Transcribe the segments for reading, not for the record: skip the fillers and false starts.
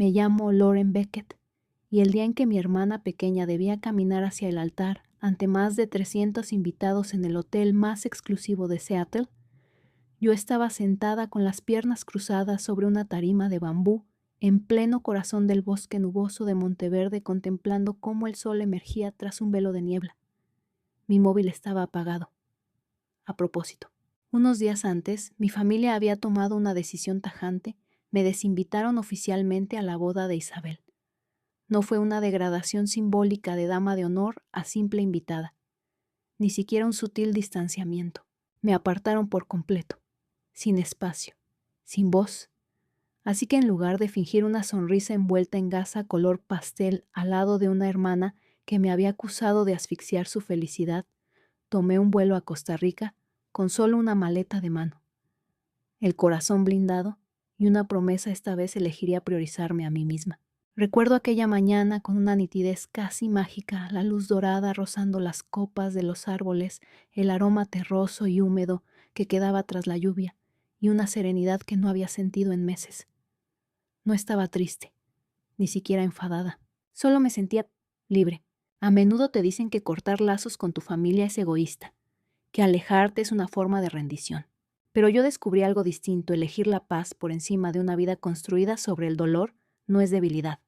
Me llamo Lauren Beckett, y el día en que mi hermana pequeña debía caminar hacia el altar ante más de 300 invitados en el hotel más exclusivo de Seattle, yo estaba sentada con las piernas cruzadas sobre una tarima de bambú en pleno corazón del bosque nuboso de Monteverde, contemplando cómo el sol emergía tras un velo de niebla. Mi móvil estaba apagado. A propósito, unos días antes, mi familia había tomado una decisión tajante. Me desinvitaron oficialmente a la boda de Isabel. No fue una degradación simbólica de dama de honor a simple invitada, ni siquiera un sutil distanciamiento. Me apartaron por completo, sin espacio, sin voz. Así que en lugar de fingir una sonrisa envuelta en gasa color pastel al lado de una hermana que me había acusado de asfixiar su felicidad, tomé un vuelo a Costa Rica con solo una maleta de mano, el corazón blindado y una promesa. Esta vez elegiría priorizarme a mí misma. Recuerdo aquella mañana con una nitidez casi mágica, la luz dorada rozando las copas de los árboles, el aroma terroso y húmedo que quedaba tras la lluvia, y una serenidad que no había sentido en meses. No estaba triste, ni siquiera enfadada. Solo me sentía libre. A menudo te dicen que cortar lazos con tu familia es egoísta, que alejarte es una forma de rendición. Pero yo descubrí algo distinto. Elegir la paz por encima de una vida construida sobre el dolor no es debilidad,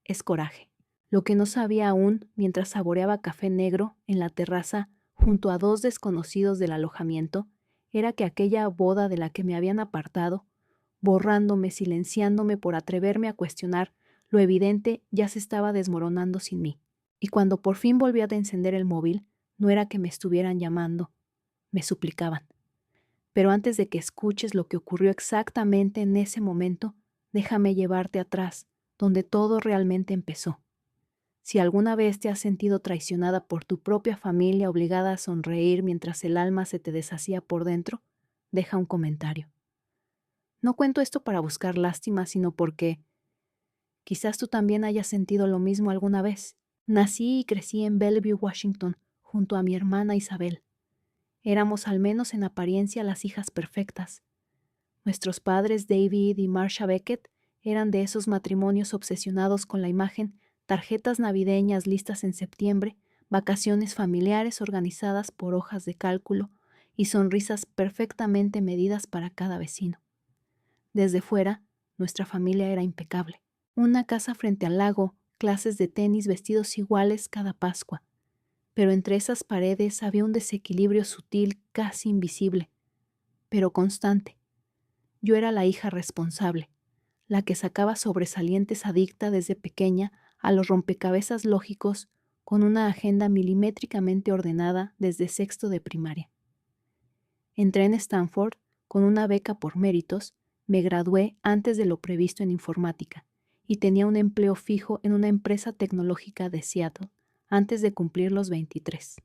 es coraje. Lo que no sabía aún mientras saboreaba café negro en la terraza junto a dos desconocidos del alojamiento era que aquella boda de la que me habían apartado, borrándome, silenciándome por atreverme a cuestionar lo evidente, ya se estaba desmoronando sin mí. Y cuando por fin volví a encender el móvil, no era que me estuvieran llamando, me suplicaban. Pero antes de que escuches lo que ocurrió exactamente en ese momento, déjame llevarte atrás, donde todo realmente empezó. Si alguna vez te has sentido traicionada por tu propia familia, obligada a sonreír mientras el alma se te deshacía por dentro, deja un comentario. No cuento esto para buscar lástima, sino porque quizás tú también hayas sentido lo mismo alguna vez. Nací y crecí en Bellevue, Washington, junto a mi hermana Isabel. Éramos al menos en apariencia las hijas perfectas. Nuestros padres, David y Marcia Beckett, eran de esos matrimonios obsesionados con la imagen, tarjetas navideñas listas en septiembre, vacaciones familiares organizadas por hojas de cálculo y sonrisas perfectamente medidas para cada vecino. Desde fuera, nuestra familia era impecable. Una casa frente al lago, clases de tenis, vestidos iguales cada Pascua. Pero entre esas paredes había un desequilibrio sutil, casi invisible, pero constante. Yo era la hija responsable, la que sacaba sobresalientes adicta desde pequeña a los rompecabezas lógicos con una agenda milimétricamente ordenada desde sexto de primaria. Entré en Stanford con una beca por méritos, me gradué antes de lo previsto en informática y tenía un empleo fijo en una empresa tecnológica de Seattle antes de cumplir los 23.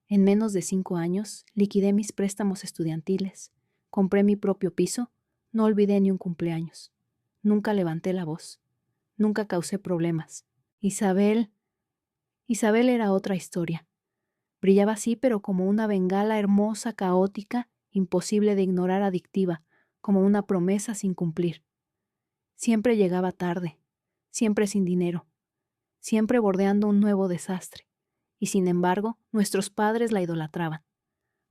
En menos de 5 años, liquidé mis préstamos estudiantiles, compré mi propio piso, no olvidé ni un cumpleaños. Nunca levanté la voz, nunca causé problemas. Isabel era otra historia. Brillaba así, pero como una bengala hermosa, caótica, imposible de ignorar, adictiva, como una promesa sin cumplir. Siempre llegaba tarde, siempre sin dinero, siempre bordeando un nuevo desastre. Y sin embargo, nuestros padres la idolatraban.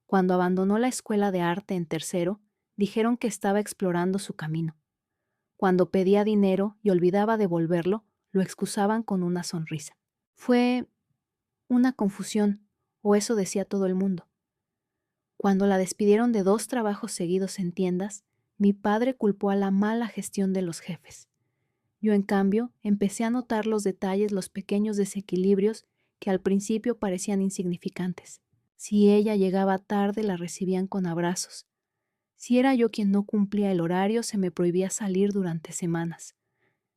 Cuando abandonó la escuela de arte en tercero, dijeron que estaba explorando su camino. Cuando pedía dinero y olvidaba devolverlo, lo excusaban con una sonrisa. Fue una confusión, o eso decía todo el mundo. Cuando la despidieron de 2 trabajos seguidos en tiendas, mi padre culpó a la mala gestión de los jefes. Yo, en cambio, empecé a notar los detalles, los pequeños desequilibrios que al principio parecían insignificantes. Si ella llegaba tarde, la recibían con abrazos. Si era yo quien no cumplía el horario, se me prohibía salir durante semanas.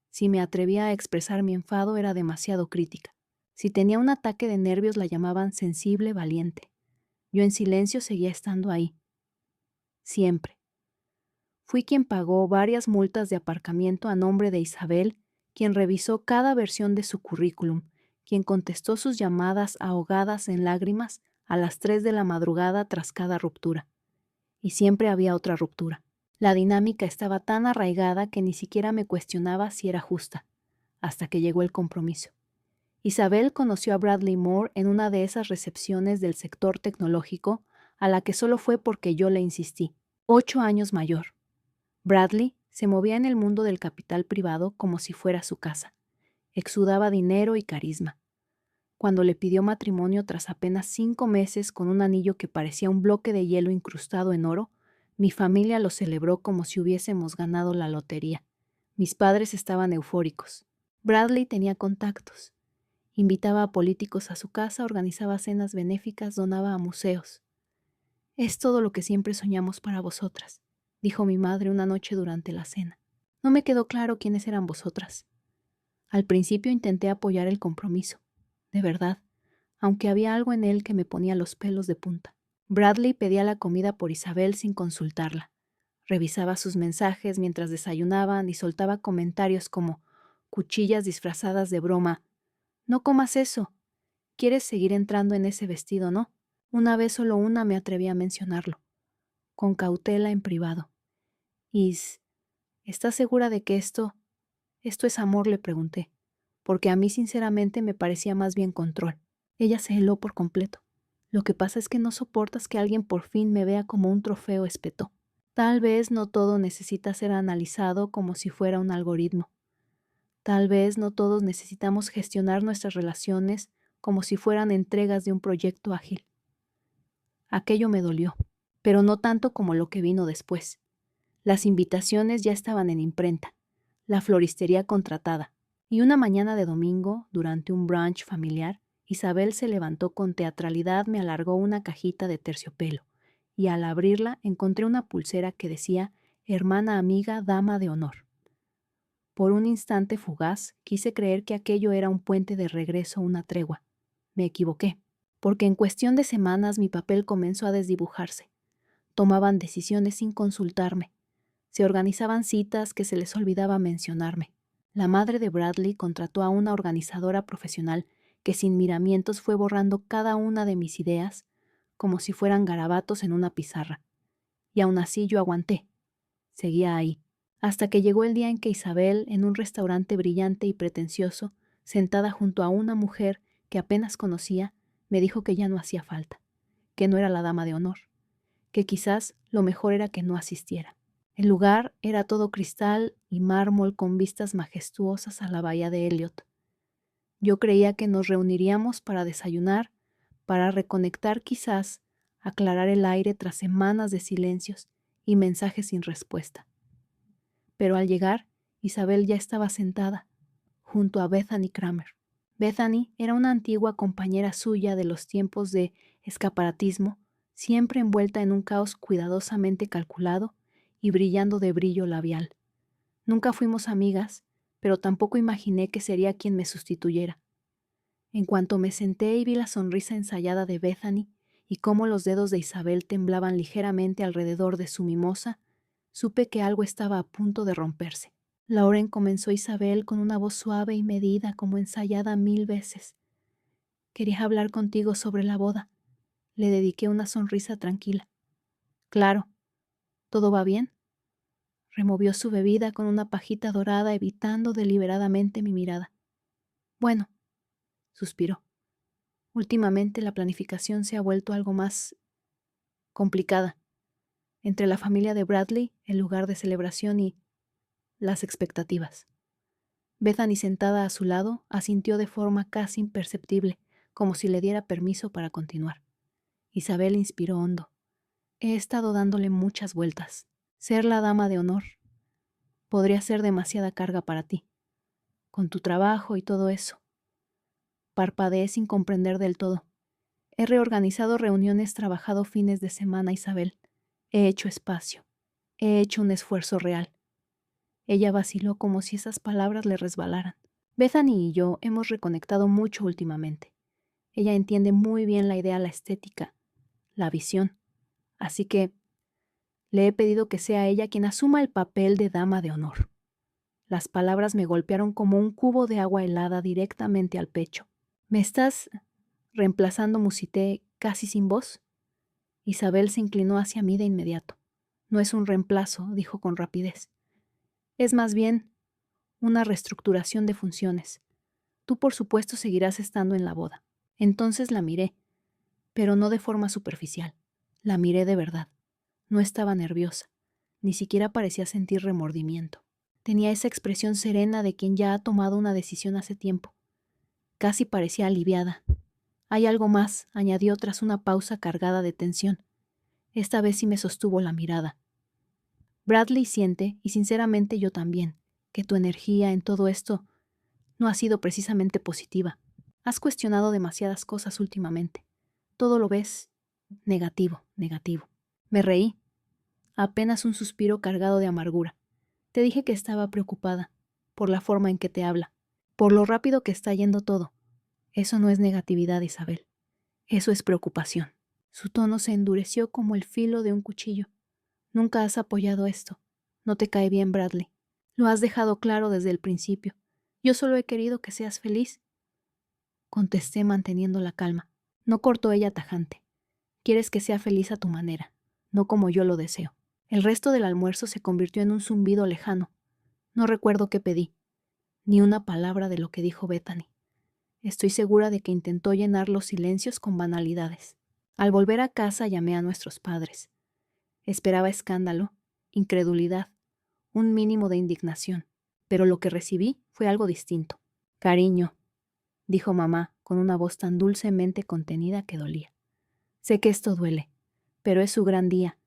Si me atrevía a expresar mi enfado, era demasiado crítica. Si tenía un ataque de nervios, la llamaban sensible, valiente. Yo en silencio seguía estando ahí. Siempre. Fui quien pagó varias multas de aparcamiento a nombre de Isabel, quien revisó cada versión de su currículum, quien contestó sus llamadas ahogadas en lágrimas a las 3 de la madrugada tras cada ruptura. Y siempre había otra ruptura. La dinámica estaba tan arraigada que ni siquiera me cuestionaba si era justa, hasta que llegó el compromiso. Isabel conoció a Bradley Moore en una de esas recepciones del sector tecnológico a la que solo fue porque yo le insistí. 8 años mayor. Bradley se movía en el mundo del capital privado como si fuera su casa. Exudaba dinero y carisma. Cuando le pidió matrimonio tras apenas 5 meses con un anillo que parecía un bloque de hielo incrustado en oro, mi familia lo celebró como si hubiésemos ganado la lotería. Mis padres estaban eufóricos. Bradley tenía contactos. Invitaba a políticos a su casa, organizaba cenas benéficas, donaba a museos. «Es todo lo que siempre soñamos para vosotras», dijo mi madre una noche durante la cena. No me quedó claro quiénes eran vosotras. Al principio intenté apoyar el compromiso, de verdad, aunque había algo en él que me ponía los pelos de punta. Bradley pedía la comida por Isabel sin consultarla. Revisaba sus mensajes mientras desayunaban y soltaba comentarios como cuchillas disfrazadas de broma. «No comas eso. Quieres seguir entrando en ese vestido, ¿no?» Una vez solo una me atreví a mencionarlo, con cautela en privado. ¿Estás segura de que esto es amor?», le pregunté, porque a mí sinceramente me parecía más bien control. Ella se heló por completo. «Lo que pasa es que no soportas que alguien por fin me vea como un trofeo», espetó. «Tal vez no todo necesita ser analizado como si fuera un algoritmo. Tal vez no todos necesitamos gestionar nuestras relaciones como si fueran entregas de un proyecto ágil». Aquello me dolió, pero no tanto como lo que vino después. Las invitaciones ya estaban en imprenta, la floristería contratada, y una mañana de domingo, durante un brunch familiar, Isabel se levantó con teatralidad, me alargó una cajita de terciopelo, y al abrirla encontré una pulsera que decía «Hermana amiga, dama de honor». Por un instante fugaz, quise creer que aquello era un puente de regreso, una tregua. Me equivoqué, porque en cuestión de semanas mi papel comenzó a desdibujarse. Tomaban decisiones sin consultarme. Se organizaban citas que se les olvidaba mencionarme. La madre de Bradley contrató a una organizadora profesional que sin miramientos fue borrando cada una de mis ideas como si fueran garabatos en una pizarra. Y aún así yo aguanté. Seguía ahí, hasta que llegó el día en que Isabel, en un restaurante brillante y pretencioso, sentada junto a una mujer que apenas conocía, me dijo que ya no hacía falta, que no era la dama de honor, que quizás lo mejor era que no asistiera. El lugar era todo cristal y mármol con vistas majestuosas a la bahía de Elliot. Yo creía que nos reuniríamos para desayunar, para reconectar quizás, aclarar el aire tras semanas de silencios y mensajes sin respuesta. Pero al llegar, Isabel ya estaba sentada, junto a Bethany Kramer. Bethany era una antigua compañera suya de los tiempos de escaparatismo, siempre envuelta en un caos cuidadosamente calculado y brillando de brillo labial. Nunca fuimos amigas, pero tampoco imaginé que sería quien me sustituyera. En cuanto me senté y vi la sonrisa ensayada de Bethany y cómo los dedos de Isabel temblaban ligeramente alrededor de su mimosa, supe que algo estaba a punto de romperse. «Lauren», comenzó Isabel con una voz suave y medida como ensayada 1000 veces. «Quería hablar contigo sobre la boda». Le dediqué una sonrisa tranquila. «Claro. ¿Todo va bien?». Removió su bebida con una pajita dorada, evitando deliberadamente mi mirada. «Bueno», suspiró. «Últimamente la planificación se ha vuelto algo más complicada. Entre la familia de Bradley, el lugar de celebración y las expectativas». Bethany, sentada a su lado, asintió de forma casi imperceptible, como si le diera permiso para continuar. Isabel inspiró hondo. «He estado dándole muchas vueltas. Ser la dama de honor podría ser demasiada carga para ti, con tu trabajo y todo eso». Parpadeé sin comprender del todo. «He reorganizado reuniones, trabajado fines de semana, Isabel. He hecho espacio. He hecho un esfuerzo real». Ella vaciló como si esas palabras le resbalaran. «Bethany y yo hemos reconectado mucho últimamente. Ella entiende muy bien la idea, la estética, la visión. Así que le he pedido que sea ella quien asuma el papel de dama de honor». Las palabras me golpearon como un cubo de agua helada directamente al pecho. «¿Me estás reemplazando?», musité, casi sin voz. Isabel se inclinó hacia mí de inmediato. No es un reemplazo, dijo con rapidez. Es más bien una reestructuración de funciones. Tú, por supuesto, seguirás estando en la boda. Entonces la miré, pero no de forma superficial. La miré de verdad. No estaba nerviosa. Ni siquiera parecía sentir remordimiento. Tenía esa expresión serena de quien ya ha tomado una decisión hace tiempo. Casi parecía aliviada. Hay algo más, añadió tras una pausa cargada de tensión. Esta vez sí me sostuvo la mirada. Bradley siente, y sinceramente yo también, que tu energía en todo esto no ha sido precisamente positiva. Has cuestionado demasiadas cosas últimamente. Todo lo ves negativo, negativo. Me reí. Apenas un suspiro cargado de amargura. Te dije que estaba preocupada, por la forma en que te habla, por lo rápido que está yendo todo. Eso no es negatividad, Isabel. Eso es preocupación. Su tono se endureció como el filo de un cuchillo. Nunca has apoyado esto. No te cae bien, Bradley. Lo has dejado claro desde el principio. Yo solo he querido que seas feliz. Contesté manteniendo la calma. No cortó ella tajante. Quieres que sea feliz a tu manera, no como yo lo deseo. El resto del almuerzo se convirtió en un zumbido lejano. No recuerdo qué pedí, ni una palabra de lo que dijo Bethany. Estoy segura de que intentó llenar los silencios con banalidades. Al volver a casa llamé a nuestros padres. Esperaba escándalo, incredulidad, un mínimo de indignación, pero lo que recibí fue algo distinto. Cariño, dijo mamá con una voz tan dulcemente contenida que dolía. Sé que esto duele, pero es su gran día.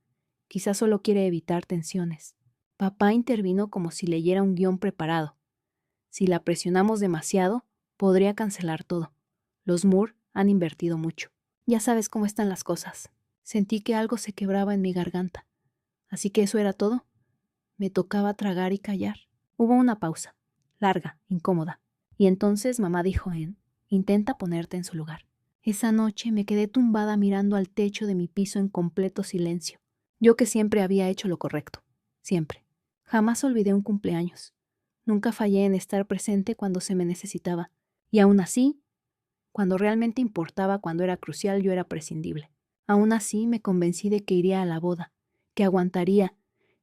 Quizás solo quiere evitar tensiones. Papá intervino como si leyera un guión preparado. Si la presionamos demasiado, podría cancelar todo. Los Moore han invertido mucho. Ya sabes cómo están las cosas. Sentí que algo se quebraba en mi garganta. Así que eso era todo. Me tocaba tragar y callar. Hubo una pausa, larga, incómoda. Y entonces mamá dijo intenta ponerte en su lugar. Esa noche me quedé tumbada mirando al techo de mi piso en completo silencio. Yo que siempre había hecho lo correcto. Siempre. Jamás olvidé un cumpleaños. Nunca fallé en estar presente cuando se me necesitaba. Y aún así, cuando realmente importaba, cuando era crucial, yo era prescindible. Aún así me convencí de que iría a la boda, que aguantaría,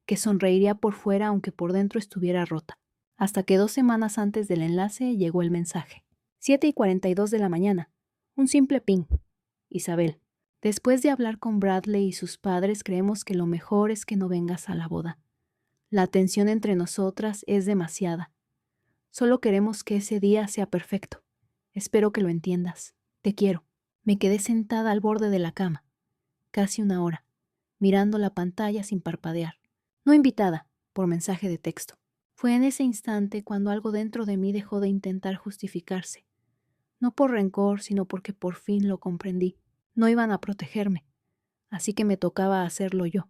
que sonreiría por fuera aunque por dentro estuviera rota. Hasta que 2 semanas antes del enlace llegó el mensaje. 7:42 de la mañana. Un simple ping. Isabel. Después de hablar con Bradley y sus padres, creemos que lo mejor es que no vengas a la boda. La tensión entre nosotras es demasiada. Solo queremos que ese día sea perfecto. Espero que lo entiendas. Te quiero. Me quedé sentada al borde de la cama, casi 1 hora, mirando la pantalla sin parpadear. No invitada, por mensaje de texto. Fue en ese instante cuando algo dentro de mí dejó de intentar justificarse. No por rencor, sino porque por fin lo comprendí. No iban a protegerme, así que me tocaba hacerlo yo.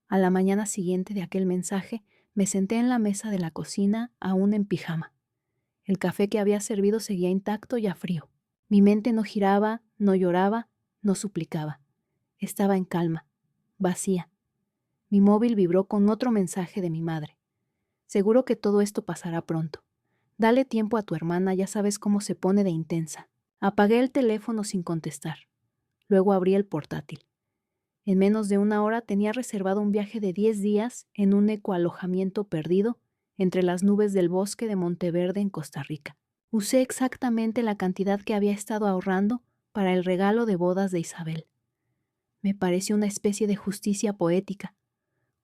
A la mañana siguiente de aquel mensaje, me senté en la mesa de la cocina, aún en pijama. El café que había servido seguía intacto y a frío. Mi mente no giraba, no lloraba, no suplicaba. Estaba en calma, vacía. Mi móvil vibró con otro mensaje de mi madre. Seguro que todo esto pasará pronto. Dale tiempo a tu hermana, ya sabes cómo se pone de intensa. Apagué el teléfono sin contestar. Luego abrí el portátil. En menos de 1 hora tenía reservado un viaje de 10 días en un ecoalojamiento perdido entre las nubes del bosque de Monteverde en Costa Rica. Usé exactamente la cantidad que había estado ahorrando para el regalo de bodas de Isabel. Me pareció una especie de justicia poética.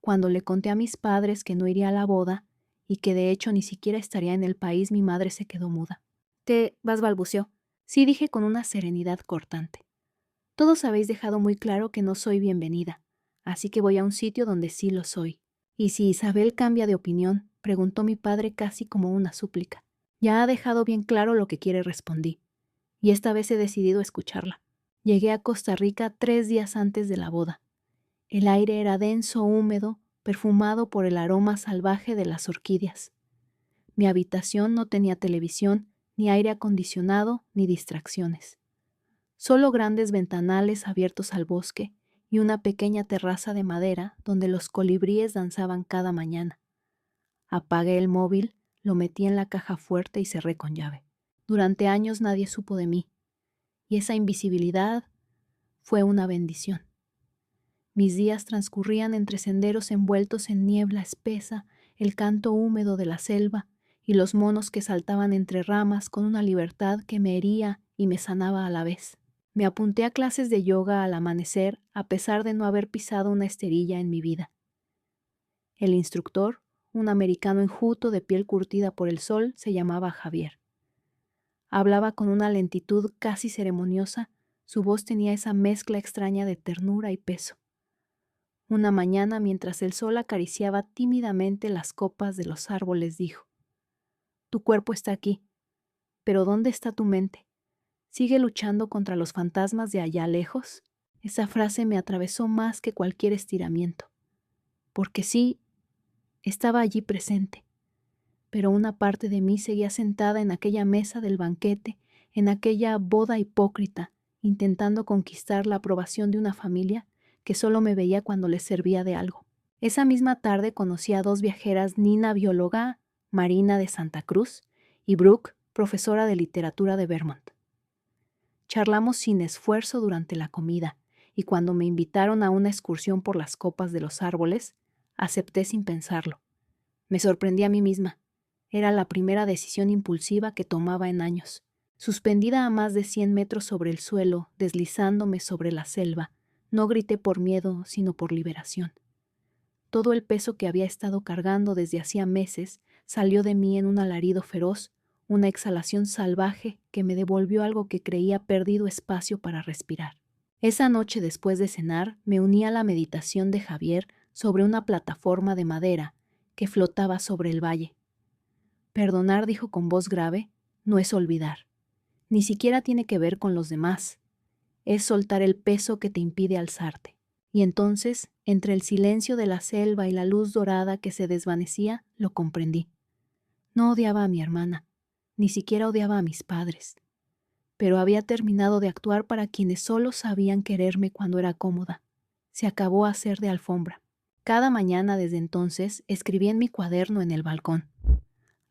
Cuando le conté a mis padres que no iría a la boda y que de hecho ni siquiera estaría en el país, mi madre se quedó muda. «Te vas», balbuceó. Sí, dije con una serenidad cortante. Todos habéis dejado muy claro que no soy bienvenida, así que voy a un sitio donde sí lo soy. ¿Y si Isabel cambia de opinión?, preguntó mi padre casi como una súplica. Ya ha dejado bien claro lo que quiere, respondí, y esta vez he decidido escucharla. Llegué a Costa Rica 3 días antes de la boda. El aire era denso, húmedo, perfumado por el aroma salvaje de las orquídeas. Mi habitación no tenía televisión, ni aire acondicionado, ni distracciones. Solo grandes ventanales abiertos al bosque y una pequeña terraza de madera donde los colibríes danzaban cada mañana. Apagué el móvil, lo metí en la caja fuerte y cerré con llave. Durante años nadie supo de mí, y esa invisibilidad fue una bendición. Mis días transcurrían entre senderos envueltos en niebla espesa, el canto húmedo de la selva y los monos que saltaban entre ramas con una libertad que me hería y me sanaba a la vez. Me apunté a clases de yoga al amanecer a pesar de no haber pisado una esterilla en mi vida. El instructor, un americano enjuto de piel curtida por el sol, se llamaba Javier. Hablaba con una lentitud casi ceremoniosa, su voz tenía esa mezcla extraña de ternura y peso. Una mañana, mientras el sol acariciaba tímidamente las copas de los árboles, dijo: «Tu cuerpo está aquí, pero ¿dónde está tu mente? ¿Sigue luchando contra los fantasmas de allá lejos?». Esa frase me atravesó más que cualquier estiramiento, porque sí, estaba allí presente, pero una parte de mí seguía sentada en aquella mesa del banquete, en aquella boda hipócrita, intentando conquistar la aprobación de una familia que solo me veía cuando les servía de algo. Esa misma tarde conocí a 2 viajeras, Nina, bióloga, Marina de Santa Cruz, y Brooke, profesora de literatura de Vermont. Charlamos sin esfuerzo durante la comida, y cuando me invitaron a una excursión por las copas de los árboles, acepté sin pensarlo. Me sorprendí a mí misma. Era la primera decisión impulsiva que tomaba en años. Suspendida a más de 100 metros sobre el suelo, deslizándome sobre la selva, no grité por miedo, sino por liberación. Todo el peso que había estado cargando desde hacía meses salió de mí en un alarido feroz, una exhalación salvaje que me devolvió algo que creía perdido espacio para respirar. Esa noche, después de cenar, me uní a la meditación de Javier sobre una plataforma de madera que flotaba sobre el valle. Perdonar, dijo con voz grave, no es olvidar. Ni siquiera tiene que ver con los demás. Es soltar el peso que te impide alzarte. Y entonces, entre el silencio de la selva y la luz dorada que se desvanecía, lo comprendí. No odiaba a mi hermana, ni siquiera odiaba a mis padres, pero había terminado de actuar para quienes solo sabían quererme cuando era cómoda. Se acabó a hacer de alfombra. Cada mañana desde entonces escribí en mi cuaderno en el balcón.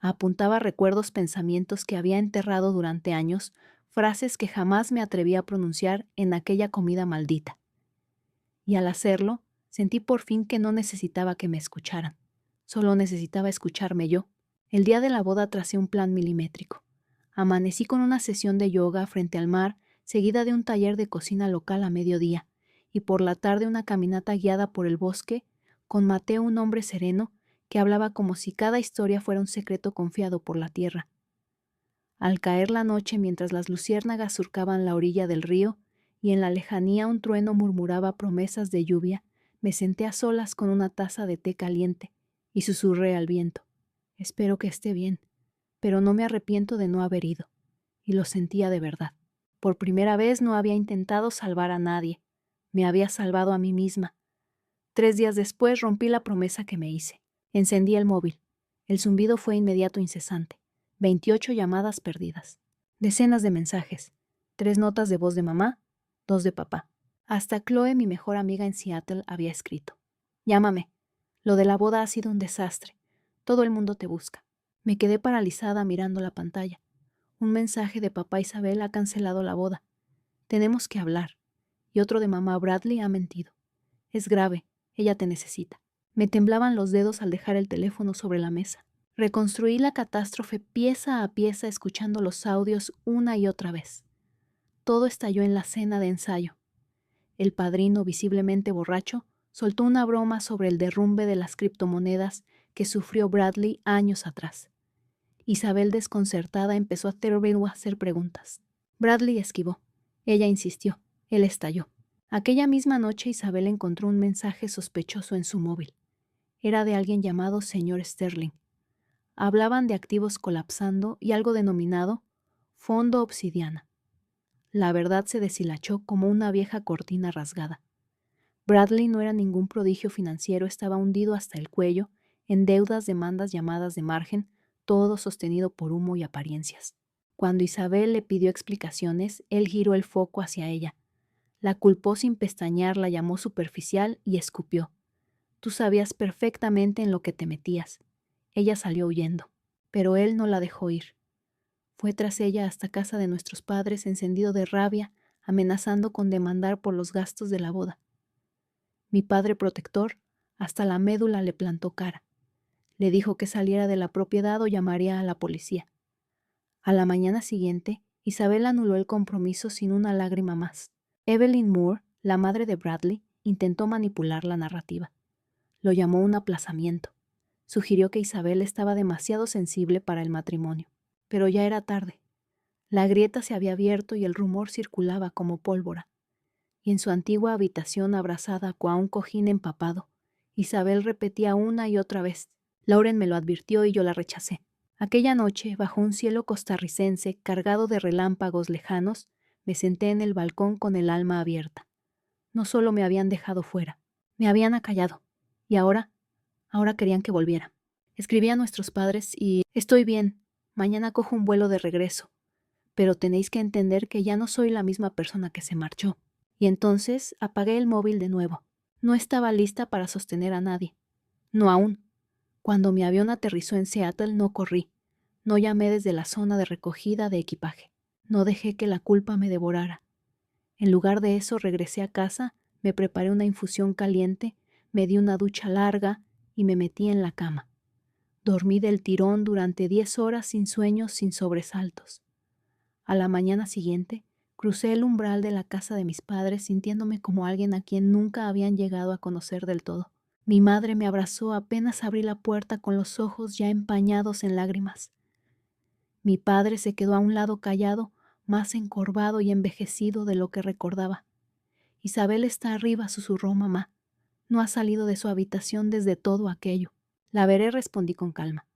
Apuntaba recuerdos, pensamientos que había enterrado durante años, frases que jamás me atreví a pronunciar en aquella comida maldita. Y al hacerlo, sentí por fin que no necesitaba que me escucharan. Solo necesitaba escucharme yo. El día de la boda tracé un plan milimétrico. Amanecí con una sesión de yoga frente al mar, seguida de un taller de cocina local a mediodía, y por la tarde una caminata guiada por el bosque con Mateo, un hombre sereno que hablaba como si cada historia fuera un secreto confiado por la tierra. Al caer la noche, mientras las luciérnagas surcaban la orilla del río y en la lejanía un trueno murmuraba promesas de lluvia, me senté a solas con una taza de té caliente y susurré al viento: «Espero que esté bien, pero no me arrepiento de no haber ido». Y lo sentía de verdad. Por primera vez no había intentado salvar a nadie. Me había salvado a mí misma. 3 días después rompí la promesa que me hice. Encendí el móvil. El zumbido fue inmediato, incesante. 28 llamadas perdidas. Decenas de mensajes. 3 notas de voz de mamá, 2 de papá. Hasta Chloe, mi mejor amiga en Seattle, había escrito: «Llámame. Lo de la boda ha sido un desastre. Todo el mundo te busca». Me quedé paralizada mirando la pantalla. Un mensaje de papá: «Isabel ha cancelado la boda. Tenemos que hablar». Y otro de mamá: «Bradley ha mentido. Es grave. Ella te necesita». Me temblaban los dedos al dejar el teléfono sobre la mesa. Reconstruí la catástrofe pieza a pieza, escuchando los audios una y otra vez. Todo estalló en la cena de ensayo. El padrino, visiblemente borracho, soltó una broma sobre el derrumbe de las criptomonedas que sufrió Bradley años atrás. Isabel, desconcertada, empezó a hacer preguntas. Bradley esquivó. Ella insistió. Él estalló. Aquella misma noche Isabel encontró un mensaje sospechoso en su móvil. Era de alguien llamado señor Sterling. Hablaban de activos colapsando y algo denominado Fondo Obsidiana. La verdad se deshilachó como una vieja cortina rasgada. Bradley no era ningún prodigio financiero, estaba hundido hasta el cuello en deudas, demandas, llamadas de margen, todo sostenido por humo y apariencias. Cuando Isabel le pidió explicaciones, él giró el foco hacia ella. La culpó sin pestañear, la llamó superficial y escupió. «Tú sabías perfectamente en lo que te metías». Ella salió huyendo, pero él no la dejó ir. Fue tras ella hasta casa de nuestros padres, encendido de rabia, amenazando con demandar por los gastos de la boda. Mi padre protector hasta la médula le plantó cara. Le dijo que saliera de la propiedad o llamaría a la policía. A la mañana siguiente, Isabel anuló el compromiso sin una lágrima más. Evelyn Moore, la madre de Bradley, intentó manipular la narrativa. Lo llamó un aplazamiento. Sugirió que Isabel estaba demasiado sensible para el matrimonio. Pero ya era tarde. La grieta se había abierto y el rumor circulaba como pólvora. Y en su antigua habitación abrazada a un cojín empapado, Isabel repetía una y otra vez: Lauren me lo advirtió y yo la rechacé. Aquella noche, bajo un cielo costarricense cargado de relámpagos lejanos, me senté en el balcón con el alma abierta. No solo me habían dejado fuera, me habían acallado. Y ahora querían que volviera. Escribí a nuestros padres y estoy bien, mañana cojo un vuelo de regreso. Pero tenéis que entender que ya no soy la misma persona que se marchó. Y entonces apagué el móvil de nuevo. No estaba lista para sostener a nadie. No aún. Cuando mi avión aterrizó en Seattle no corrí. No llamé desde la zona de recogida de equipaje. No dejé que la culpa me devorara. En lugar de eso regresé a casa, me preparé una infusión caliente, me di una ducha larga y me metí en la cama. Dormí del tirón durante 10 horas sin sueños, sin sobresaltos. A la mañana siguiente, crucé el umbral de la casa de mis padres sintiéndome como alguien a quien nunca habían llegado a conocer del todo. Mi madre me abrazó apenas abrí la puerta con los ojos ya empañados en lágrimas. Mi padre se quedó a un lado callado, más encorvado y envejecido de lo que recordaba. Isabel está arriba, susurró mamá. No ha salido de su habitación desde todo aquello. La veré, respondí con calma.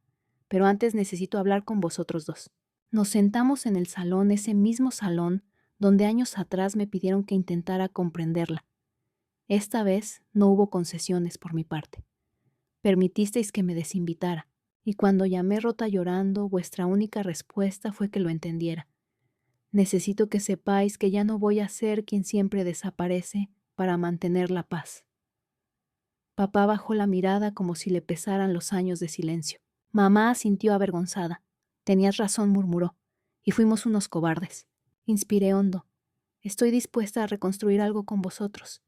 Pero antes necesito hablar con vosotros dos. Nos sentamos en el salón, ese mismo salón, donde años atrás me pidieron que intentara comprenderla. Esta vez no hubo concesiones por mi parte. Permitisteis que me desinvitara, y cuando llamé rota llorando, vuestra única respuesta fue que lo entendiera. Necesito que sepáis que ya no voy a ser quien siempre desaparece para mantener la paz. Papá bajó la mirada como si le pesaran los años de silencio. Mamá asintió avergonzada. Tenías razón, murmuró, y fuimos unos cobardes. Inspiré hondo. Estoy dispuesta a reconstruir algo con vosotros,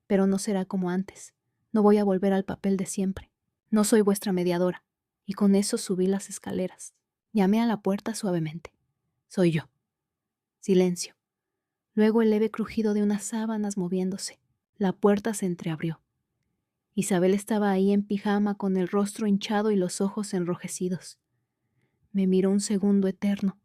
pero no será como antes. No voy a volver al papel de siempre. No soy vuestra mediadora. Y con eso subí las escaleras. Llamé a la puerta suavemente. Soy yo. Silencio. Luego el leve crujido de unas sábanas moviéndose. La puerta se entreabrió. Isabel estaba ahí en pijama con el rostro hinchado y los ojos enrojecidos. Me miró un segundo eterno,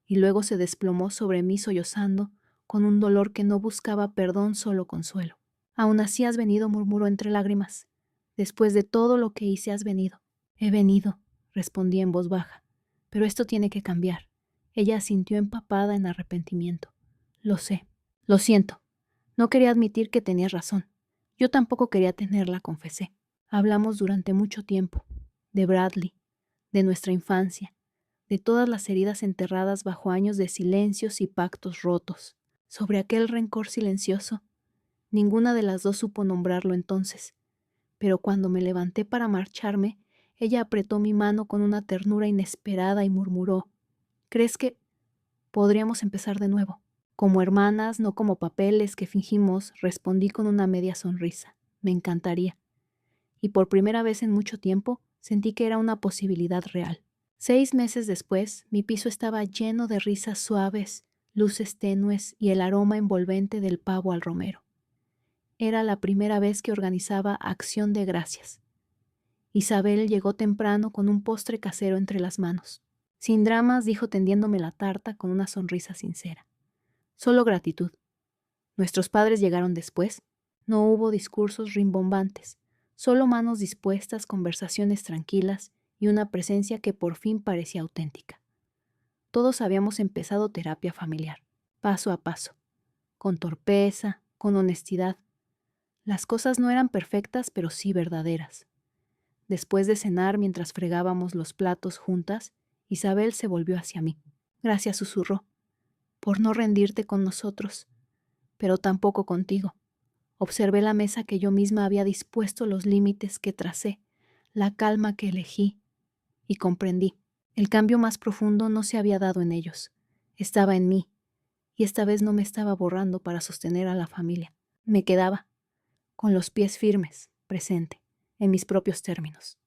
y luego se desplomó sobre mí sollozando, con un dolor que no buscaba perdón, solo consuelo. Aún así has venido, murmuró entre lágrimas. Después de todo lo que hice has venido. He venido, respondí en voz baja, pero esto tiene que cambiar. Ella asintió empapada en arrepentimiento. Lo sé. Lo siento. No quería admitir que tenías razón. Yo tampoco quería tenerla, confesé. Hablamos durante mucho tiempo. De Bradley, de nuestra infancia, de todas las heridas enterradas bajo años de silencios y pactos rotos. Sobre aquel rencor silencioso, ninguna de las dos supo nombrarlo entonces. Pero cuando me levanté para marcharme, ella apretó mi mano con una ternura inesperada y murmuró: ¿crees que podríamos empezar de nuevo? Como hermanas, no como papeles que fingimos, respondí con una media sonrisa. Me encantaría. Y por primera vez en mucho tiempo, sentí que era una posibilidad real. 6 meses después, mi piso estaba lleno de risas suaves, luces tenues y el aroma envolvente del pavo al romero. Era la primera vez que organizaba acción de gracias. Isabel llegó temprano con un postre casero entre las manos. Sin dramas, dijo tendiéndome la tarta con una sonrisa sincera. Solo gratitud. Nuestros padres llegaron después. No hubo discursos rimbombantes, solo manos dispuestas, conversaciones tranquilas y una presencia que por fin parecía auténtica. Todos habíamos empezado terapia familiar, paso a paso, con torpeza, con honestidad. Las cosas no eran perfectas, pero sí verdaderas. Después de cenar, mientras fregábamos los platos juntas, Isabel se volvió hacia mí. Gracias, susurró, por no rendirte con nosotros, pero tampoco contigo. Observé la mesa que yo misma había dispuesto, los límites que tracé, la calma que elegí, y comprendí. El cambio más profundo no se había dado en ellos, estaba en mí, y esta vez no me estaba borrando para sostener a la familia. Me quedaba. con los pies firmes, presente, en mis propios términos.